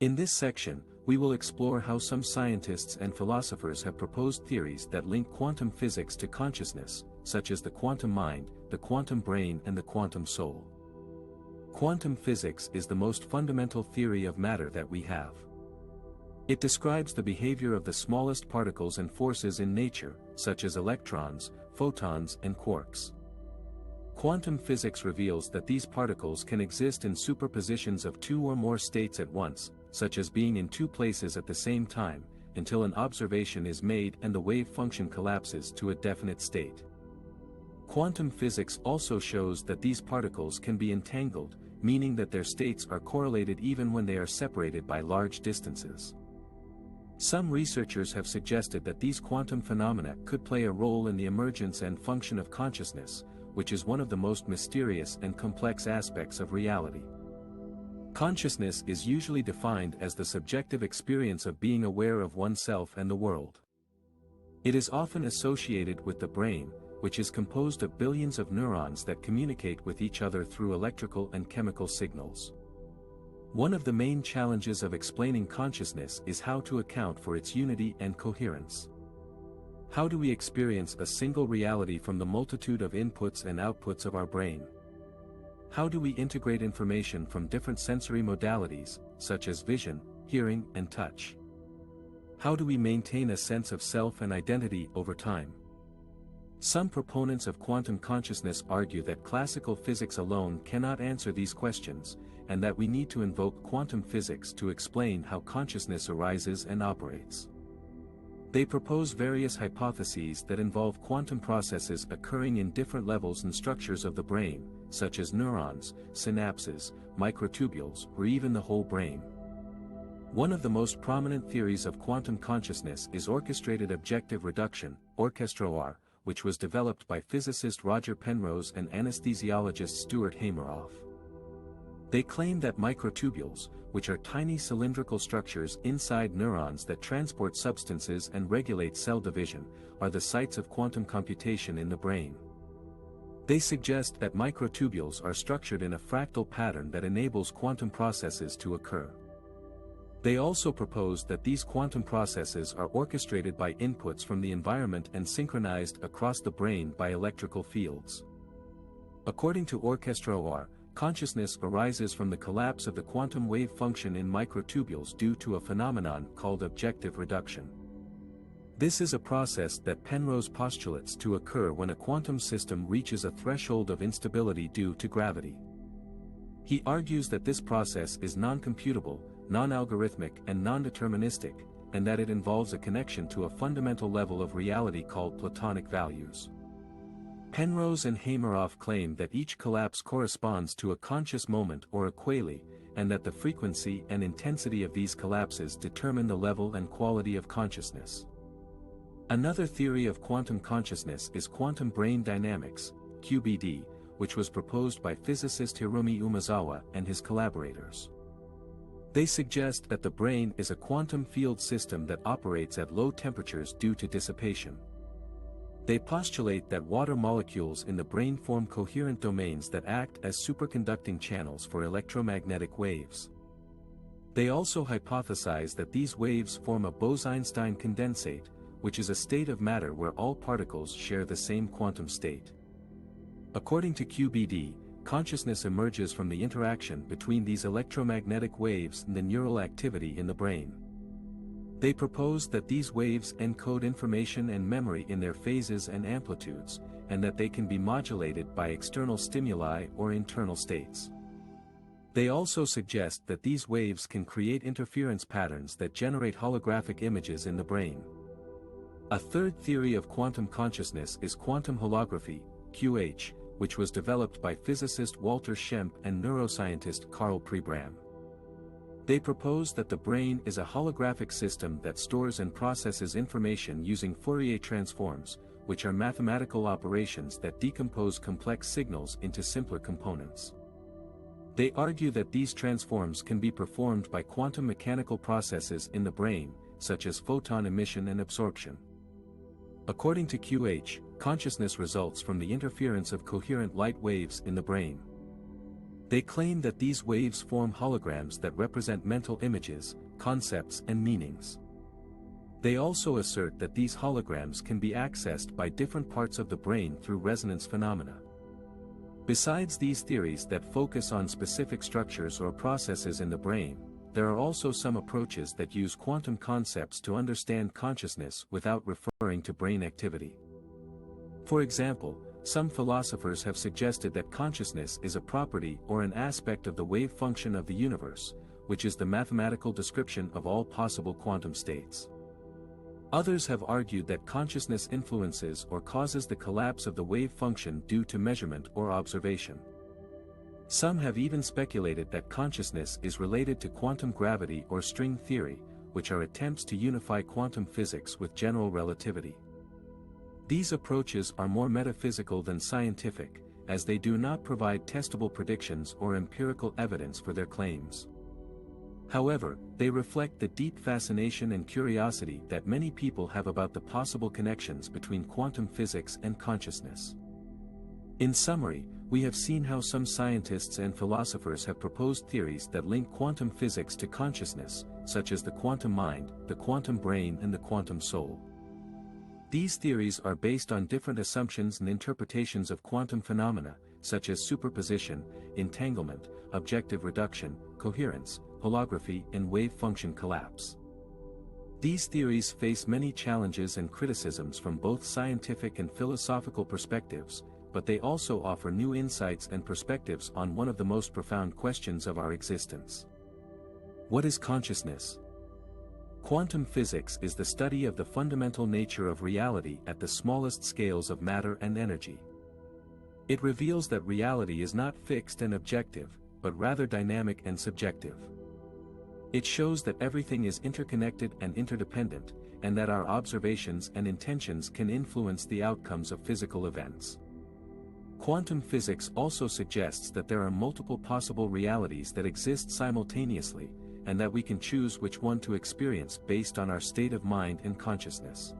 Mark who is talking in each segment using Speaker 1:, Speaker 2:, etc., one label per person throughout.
Speaker 1: In this section, we will explore how some scientists and philosophers have proposed theories that link quantum physics to consciousness, such as the quantum mind, the quantum brain and the quantum soul. Quantum physics is the most fundamental theory of matter that we have. It describes the behavior of the smallest particles and forces in nature, such as electrons, photons and quarks. Quantum physics reveals that these particles can exist in superpositions of two or more states at once, such as being in two places at the same time, until an observation is made and the wave function collapses to a definite state. Quantum physics also shows that these particles can be entangled, meaning that their states are correlated even when they are separated by large distances. Some researchers have suggested that these quantum phenomena could play a role in the emergence and function of consciousness, which is one of the most mysterious and complex aspects of reality. Consciousness is usually defined as the subjective experience of being aware of oneself and the world. It is often associated with the brain, which is composed of billions of neurons that communicate with each other through electrical and chemical signals. One of the main challenges of explaining consciousness is how to account for its unity and coherence. How do we experience a single reality from the multitude of inputs and outputs of our brain? How do we integrate information from different sensory modalities, such as vision, hearing, and touch? How do we maintain a sense of self and identity over time? Some proponents of quantum consciousness argue that classical physics alone cannot answer these questions, and that we need to invoke quantum physics to explain how consciousness arises and operates. They propose various hypotheses that involve quantum processes occurring in different levels and structures of the brain, such as neurons, synapses, microtubules, or even the whole brain. One of the most prominent theories of quantum consciousness is orchestrated objective reduction, OR, which was developed by physicist Roger Penrose and anesthesiologist Stuart Hameroff. They claim that microtubules, which are tiny cylindrical structures inside neurons that transport substances and regulate cell division, are the sites of quantum computation in the brain. They suggest that microtubules are structured in a fractal pattern that enables quantum processes to occur. They also propose that these quantum processes are orchestrated by inputs from the environment and synchronized across the brain by electrical fields. According to OR, consciousness arises from the collapse of the quantum wave function in microtubules due to a phenomenon called objective reduction. This is a process that Penrose postulates to occur when a quantum system reaches a threshold of instability due to gravity. He argues that this process is non-computable, non-algorithmic and non-deterministic, and that it involves a connection to a fundamental level of reality called Platonic values. Penrose and Hameroff claim that each collapse corresponds to a conscious moment or a quale, and that the frequency and intensity of these collapses determine the level and quality of consciousness. Another theory of quantum consciousness is quantum brain dynamics, QBD, which was proposed by physicist Hiromi Umezawa and his collaborators. They suggest that the brain is a quantum field system that operates at low temperatures due to dissipation. They postulate that water molecules in the brain form coherent domains that act as superconducting channels for electromagnetic waves. They also hypothesize that these waves form a Bose-Einstein condensate, which is a state of matter where all particles share the same quantum state. According to QBD, consciousness emerges from the interaction between these electromagnetic waves and the neural activity in the brain. They propose that these waves encode information and memory in their phases and amplitudes, and that they can be modulated by external stimuli or internal states. They also suggest that these waves can create interference patterns that generate holographic images in the brain. A third theory of quantum consciousness is quantum holography, QH, which was developed by physicist Walter Schempp and neuroscientist Karl Pribram. They propose that the brain is a holographic system that stores and processes information using Fourier transforms, which are mathematical operations that decompose complex signals into simpler components. They argue that these transforms can be performed by quantum mechanical processes in the brain, such as photon emission and absorption. According to QH, consciousness results from the interference of coherent light waves in the brain. They claim that these waves form holograms that represent mental images, concepts and meanings. They also assert that these holograms can be accessed by different parts of the brain through resonance phenomena. Besides these theories that focus on specific structures or processes in the brain, there are also some approaches that use quantum concepts to understand consciousness without referring to brain activity. For example, some philosophers have suggested that consciousness is a property or an aspect of the wave function of the universe, which is the mathematical description of all possible quantum states. Others have argued that consciousness influences or causes the collapse of the wave function due to measurement or observation. Some have even speculated that consciousness is related to quantum gravity or string theory, which are attempts to unify quantum physics with general relativity. These approaches are more metaphysical than scientific, as they do not provide testable predictions or empirical evidence for their claims. However, they reflect the deep fascination and curiosity that many people have about the possible connections between quantum physics and consciousness. In summary, we have seen how some scientists and philosophers have proposed theories that link quantum physics to consciousness, such as the quantum mind, the quantum brain and the quantum soul. These theories are based on different assumptions and interpretations of quantum phenomena, such as superposition, entanglement, objective reduction, coherence, holography and wave function collapse. These theories face many challenges and criticisms from both scientific and philosophical perspectives, but they also offer new insights and perspectives on one of the most profound questions of our existence. What is consciousness? Quantum physics is the study of the fundamental nature of reality at the smallest scales of matter and energy. It reveals that reality is not fixed and objective, but rather dynamic and subjective. It shows that everything is interconnected and interdependent, and that our observations and intentions can influence the outcomes of physical events. Quantum physics also suggests that there are multiple possible realities that exist simultaneously, and that we can choose which one to experience based on our state of mind and consciousness.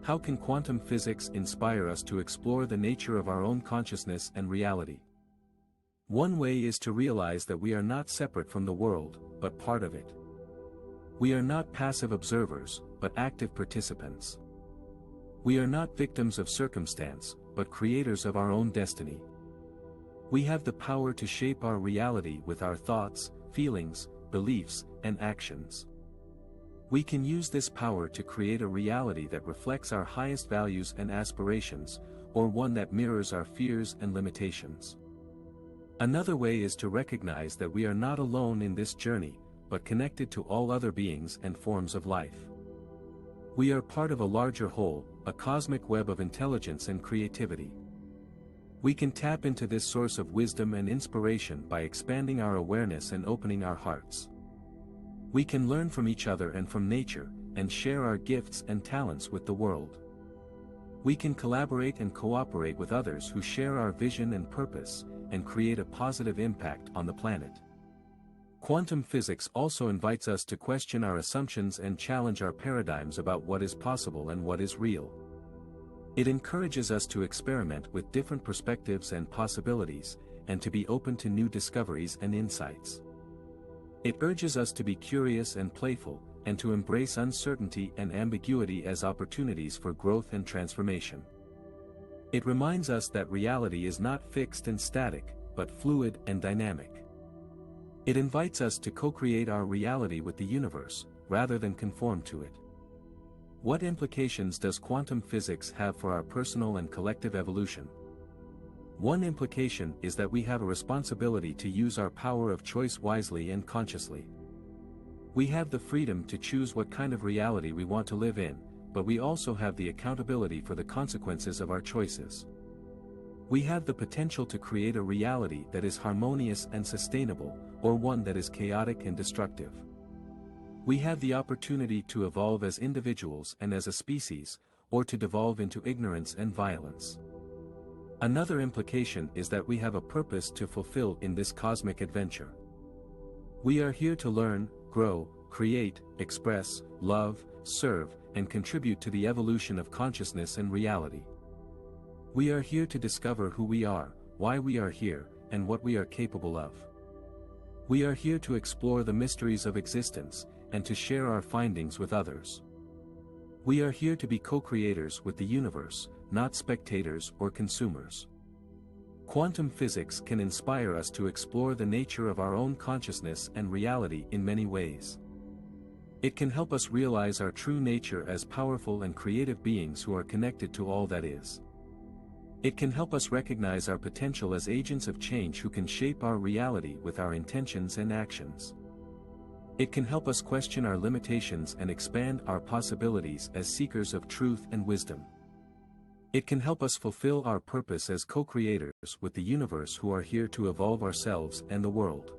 Speaker 1: How can quantum physics inspire us to explore the nature of our own consciousness and reality? One way is to realize that we are not separate from the world, but part of it. We are not passive observers, but active participants. We are not victims of circumstance, but creators of our own destiny. We have the power to shape our reality with our thoughts, feelings, beliefs, and actions. We can use this power to create a reality that reflects our highest values and aspirations, or one that mirrors our fears and limitations. Another way is to recognize that we are not alone in this journey, but connected to all other beings and forms of life. We are part of a larger whole, a cosmic web of intelligence and creativity. We can tap into this source of wisdom and inspiration by expanding our awareness and opening our hearts. We can learn from each other and from nature, and share our gifts and talents with the world. We can collaborate and cooperate with others who share our vision and purpose, and create a positive impact on the planet. Quantum physics also invites us to question our assumptions and challenge our paradigms about what is possible and what is real. It encourages us to experiment with different perspectives and possibilities, and to be open to new discoveries and insights. It urges us to be curious and playful, and to embrace uncertainty and ambiguity as opportunities for growth and transformation. It reminds us that reality is not fixed and static, but fluid and dynamic. It invites us to co-create our reality with the universe, rather than conform to it. What implications does quantum physics have for our personal and collective evolution? One implication is that we have a responsibility to use our power of choice wisely and consciously. We have the freedom to choose what kind of reality we want to live in, but we also have the accountability for the consequences of our choices. We have the potential to create a reality that is harmonious and sustainable, or one that is chaotic and destructive. We have the opportunity to evolve as individuals and as a species, or to devolve into ignorance and violence. Another implication is that we have a purpose to fulfill in this cosmic adventure. We are here to learn, grow, create, express, love, serve, and contribute to the evolution of consciousness and reality. We are here to discover who we are, why we are here, and what we are capable of. We are here to explore the mysteries of existence, and to share our findings with others. We are here to be co-creators with the universe, not spectators or consumers. Quantum physics can inspire us to explore the nature of our own consciousness and reality in many ways. It can help us realize our true nature as powerful and creative beings who are connected to all that is. It can help us recognize our potential as agents of change who can shape our reality with our intentions and actions. It can help us question our limitations and expand our possibilities as seekers of truth and wisdom. It can help us fulfill our purpose as co-creators with the universe who are here to evolve ourselves and the world.